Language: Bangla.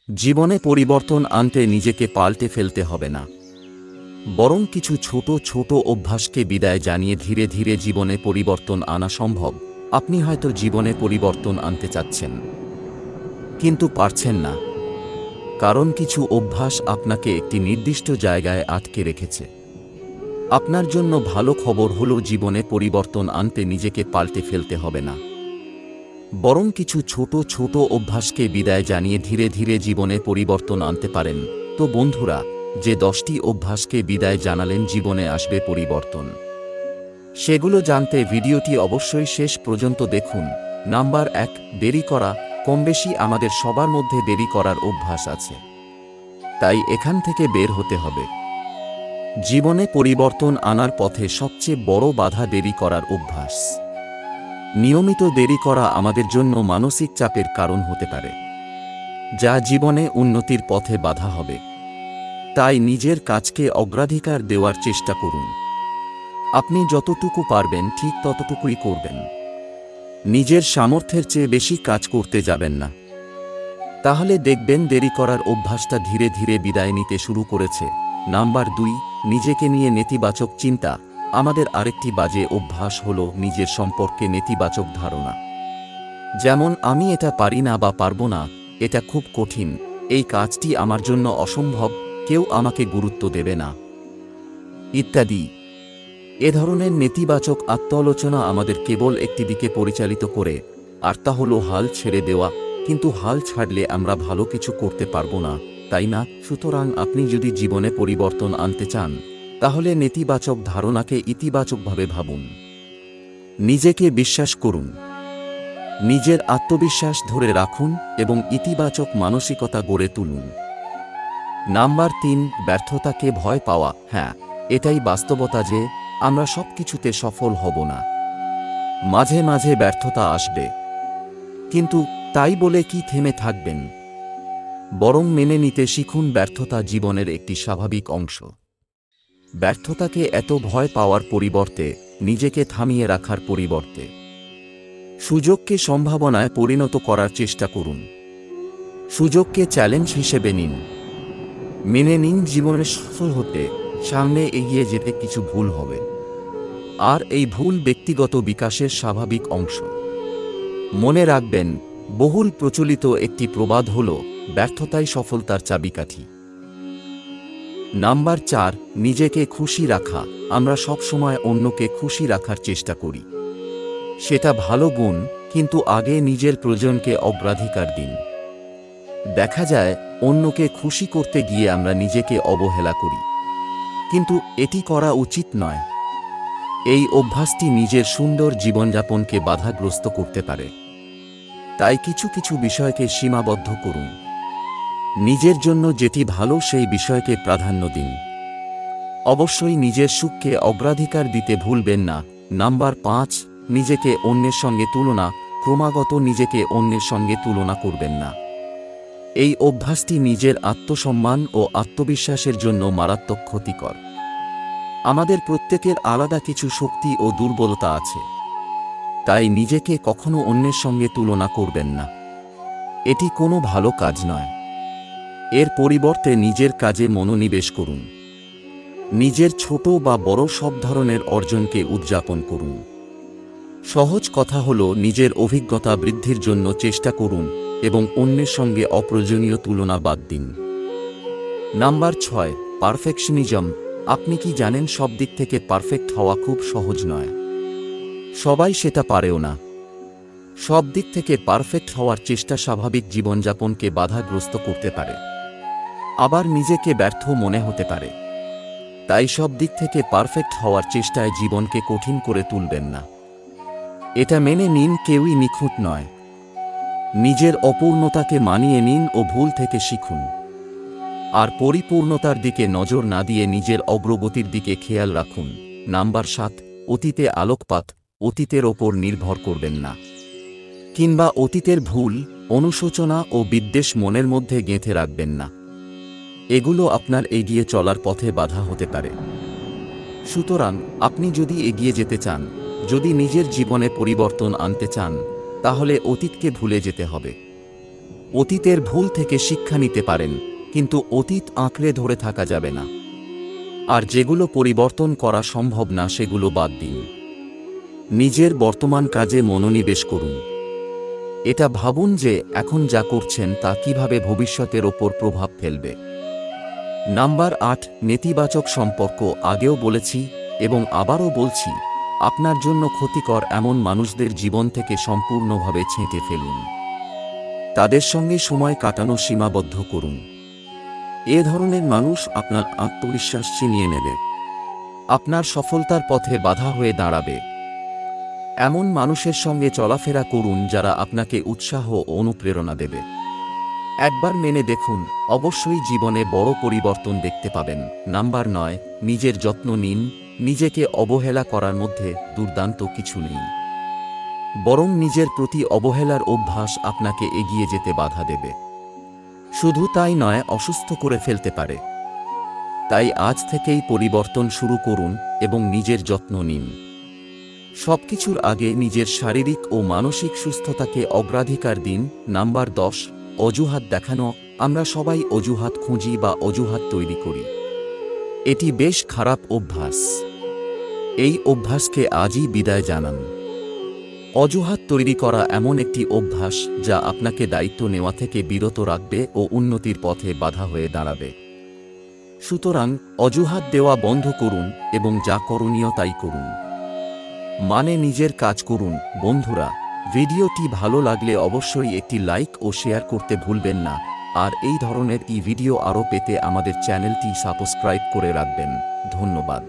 জীবনে পরিবর্তন আনতে নিজেকে পাল্টে ফেলতে হবে না, বরং কিছু ছোট ছোট অভ্যাসকে বিদায় জানিয়ে ধীরে ধীরে জীবনে পরিবর্তন আনা সম্ভব। আপনি হয়তো জীবনে পরিবর্তন আনতে চাচ্ছেন, কিন্তু পারছেন না, কারণ কিছু অভ্যাস আপনাকে একটি নির্দিষ্ট জায়গায় আটকে রেখেছে। আপনার জন্য ভালো খবর হলো, জীবনে পরিবর্তন আনতে নিজেকে পাল্টে ফেলতে হবে না, বরং কিছু ছোট ছোট অভ্যাসকে বিদায় জানিয়ে ধীরে ধীরে জীবনে পরিবর্তন আনতে পারেন। তো বন্ধুরা, যে 10টি অভ্যাসকে বিদায় জানালেন জীবনে আসবে পরিবর্তন, সেগুলো জানতে ভিডিওটি অবশ্যই শেষ পর্যন্ত দেখুন। নাম্বার 1, দেরি করা। কমবেশি আমাদের সবার মধ্যে দেরি করার অভ্যাস আছে, তাই এখান থেকে বের হতে হবে। জীবনে পরিবর্তন আনার পথে সবচেয়ে বড় বাধা দেরি করার অভ্যাস। নিয়মিত দেরি করা আমাদের জন্য মানসিক চাপের কারণ হতে পারে, যা জীবনে উন্নতির পথে বাধা হবে। তাই নিজের কাজকে অগ্রাধিকার দেওয়ার চেষ্টা করুন। আপনি যতটুকু পারবেন ঠিক ততটুকুই করবেন, নিজের সামর্থ্যের চেয়ে বেশি কাজ করতে যাবেন না। তাহলে দেখবেন দেরি করার অভ্যাসটা ধীরে ধীরে বিদায় নিতে শুরু করেছে। নাম্বার 2, নিজেকে নিয়ে নেতিবাচক চিন্তা। আমাদের আরেকটি বাজে অভ্যাস হলো নিজের সম্পর্কে নেতিবাচক ধারণা, যেমন আমি এটা পারি না বা পারবো না, এটা খুব কঠিন, এই কাজটি আমার জন্য অসম্ভব, কেউ আমাকে গুরুত্ব দেবে না, ইত্যাদি। এ ধরনের নেতিবাচক আত্মালোচনা আমাদের কেবল একটি দিকে পরিচালিত করে, আর তা হলো হাল ছেড়ে দেওয়া। কিন্তু হাল ছাড়লে আমরা ভালো কিছু করতে পারবো না, তাই না? সুতরাং আপনি যদি জীবনে পরিবর্তন আনতে চান, তাহলে নেতিবাচক ধারণাকে ইতিবাচকভাবে ভাবুন। নিজেকে বিশ্বাস করুন, নিজের আত্মবিশ্বাস ধরে রাখুন এবং ইতিবাচক মানসিকতা গড়ে তুলুন। নাম্বার 3, ব্যর্থতাকে ভয় পাওয়া। হ্যাঁ, এটাই বাস্তবতা যে আমরা সবকিছুতে সফল হব না, মাঝে মাঝে ব্যর্থতা আসবে। কিন্তু তাই বলে কি থেমে থাকবেন? বরং মেনে নিতে শিখুন, ব্যর্থতা জীবনের একটি স্বাভাবিক অংশ। ব্যর্থতাকে এত ভয় পাওয়ার পরিবর্তে, নিজেকে থামিয়ে রাখার পরিবর্তে সুযোগকে সম্ভাবনায় পরিণত করার চেষ্টা করুন। সুযোগকে চ্যালেঞ্জ হিসেবে নিন। মেনে নিন, জীবনে সফল হতে, সামনে এগিয়ে যেতে কিছু ভুল হবে, আর এই ভুল ব্যক্তিগত বিকাশের স্বাভাবিক অংশ। মনে রাখবেন, বহুল প্রচলিত একটি প্রবাদ হল, ব্যর্থতাই সফলতার চাবিকাঠি। নাম্বার 4, নিজেকে খুশি রাখা। আমরা সব সময় অন্যকে খুশি রাখার চেষ্টা করি, সেটা ভালো গুণ, কিন্তু আগে নিজের প্রয়োজনকে অগ্রাধিকার দিন। দেখা যায়, অন্যকে খুশি করতে গিয়ে আমরা নিজেকে অবহেলা করি, কিন্তু এটি করা উচিত নয়। এই অভ্যাসটি নিজের সুন্দর জীবনযাপনকে বাধাগ্রস্ত করতে পারে। তাই কিছু কিছু বিষয়কে সীমাবদ্ধ করুন। নিজের জন্য যেটি ভালো সেই বিষয়কে প্রাধান্য দিন। অবশ্যই নিজের সুখকে অগ্রাধিকার দিতে ভুলবেন না। নাম্বার 5, নিজেকে অন্যের সঙ্গে তুলনা। ক্রমাগত নিজেকে অন্যের সঙ্গে তুলনা করবেন না। এই অভ্যাসটি নিজের আত্মসম্মান ও আত্মবিশ্বাসের জন্য মারাত্মক ক্ষতিকর। আমাদের প্রত্যেকের আলাদা কিছু শক্তি ও দুর্বলতা আছে, তাই নিজেকে কখনো অন্যের সঙ্গে তুলনা করবেন না। এটি কোনো ভালো কাজ নয়। এর পরিবর্তে নিজের কাজে মনোনিবেশ করুন। নিজের ছোট বা বড় সব ধরনের অর্জনকে উদযাপন করুন। সহজ কথা হলো, নিজের অভিজ্ঞতা বৃদ্ধির জন্য চেষ্টা করুন এবং অন্যের সঙ্গে অপ্রয়োজনীয় তুলনা বাদ দিন। Number 6, perfectionism. আপনি কি জানেন, সব দিক থেকে পারফেক্ট হওয়া খুব সহজ নয়। সবাই সেটা পারেও না। সব দিক থেকে পারফেক্ট হওয়ার চেষ্টা স্বাভাবিক জীবনযাপনকে বাধাগ্রস্ত করতে পারে, আবার নিজেকে ব্যর্থ মনে হতে পারে। তাই সব দিক থেকে পারফেক্ট হওয়ার চেষ্টায় জীবনকে কঠিন করে তুলবেন না। এটা মেনে নিন, কেউই নিখুঁত নয়। নিজের অপূর্ণতাকে মানিয়ে নিন ও ভুল থেকে শিখুন। আর পরিপূর্ণতার দিকে নজর না দিয়ে নিজের অগ্রগতির দিকে খেয়াল রাখুন। নাম্বার 7, অতীতে আলোকপাত। অতীতের ওপর নির্ভর করবেন না, কিংবা অতীতের ভুল, অনুশোচনা ও বিদ্বেষ মনের মধ্যে গেঁথে রাখবেন না। এগুলো আপনার এগিয়ে চলার পথে বাধা হতে পারে। সুতরাং আপনি যদি এগিয়ে যেতে চান, যদি নিজের জীবনে পরিবর্তন আনতে চান, তাহলে অতীতকে ভুলে যেতে হবে। অতীতের ভুল থেকে শিক্ষা নিতে পারেন, কিন্তু অতীত আঁকড়ে ধরে থাকা যাবে না। আর যেগুলো পরিবর্তন করা সম্ভব না সেগুলো বাদ দিন। নিজের বর্তমান কাজে মনোনিবেশ করুন। এটা ভাবুন যে এখন যা করছেন তা কিভাবে ভবিষ্যতের ওপর প্রভাব ফেলবে। নাম্বার 8, নেতিবাচক সম্পর্ক। আগেও বলেছি এবং আবারও বলছি, আপনার জন্য ক্ষতিকর এমন মানুষদের জীবন থেকে সম্পূর্ণভাবে ছেঁটে ফেলুন। তাদের সঙ্গে সময় কাটানো সীমাবদ্ধ করুন। এ ধরনের মানুষ আপনার আত্মবিশ্বাস ছিনিয়ে নেবে, আপনার সফলতার পথে বাধা হয়ে দাঁড়াবে। এমন মানুষের সঙ্গে চলাফেরা করুন যারা আপনাকে উৎসাহ ও অনুপ্রেরণা দেবে। একবার মেনে দেখুন, অবশ্যই জীবনে বড় পরিবর্তন দেখতে পাবেন। নাম্বার 9, নিজের যত্ন নিন। নিজেকে অবহেলা করার মধ্যে দুর্দান্ত কিছু নেই, বরং নিজের প্রতি অবহেলার অভ্যাস আপনাকে এগিয়ে যেতে বাধা দেবে। শুধু তাই নয়, অসুস্থ করে ফেলতে পারে। তাই আজ থেকেই পরিবর্তন শুরু করুন এবং নিজের যত্ন নিন। সবকিছুর আগে নিজের শারীরিক ও মানসিক সুস্থতাকে অগ্রাধিকার দিন। নাম্বার 10, অজুহাত দেখানো। আমরা সবাই অজুহাত খুঁজি বা অজুহাত তৈরি করি। এটি বেশ খারাপ অভ্যাস। এই অভ্যাসকে আজই বিদায় জানান। অজুহাত তৈরি করা এমন একটি অভ্যাস যা আপনাকে দায়িত্ব নেওয়া থেকে বিরত রাখবে ও উন্নতির পথে বাধা হয়ে দাঁড়াবে। সুতরাং অজুহাত দেওয়া বন্ধ করুন এবং যা করণীয় তাই করুন। মানে নিজের কাজ করুন। বন্ধুরা, ভিডিওটি ভালো লাগলে অবশ্যই একটি লাইক ও শেয়ার করতে ভুলবেন না। আর এই ধরনের ভিডিও আরও পেতে আমাদের চ্যানেলটি সাবস্ক্রাইব করে রাখবেন। ধন্যবাদ।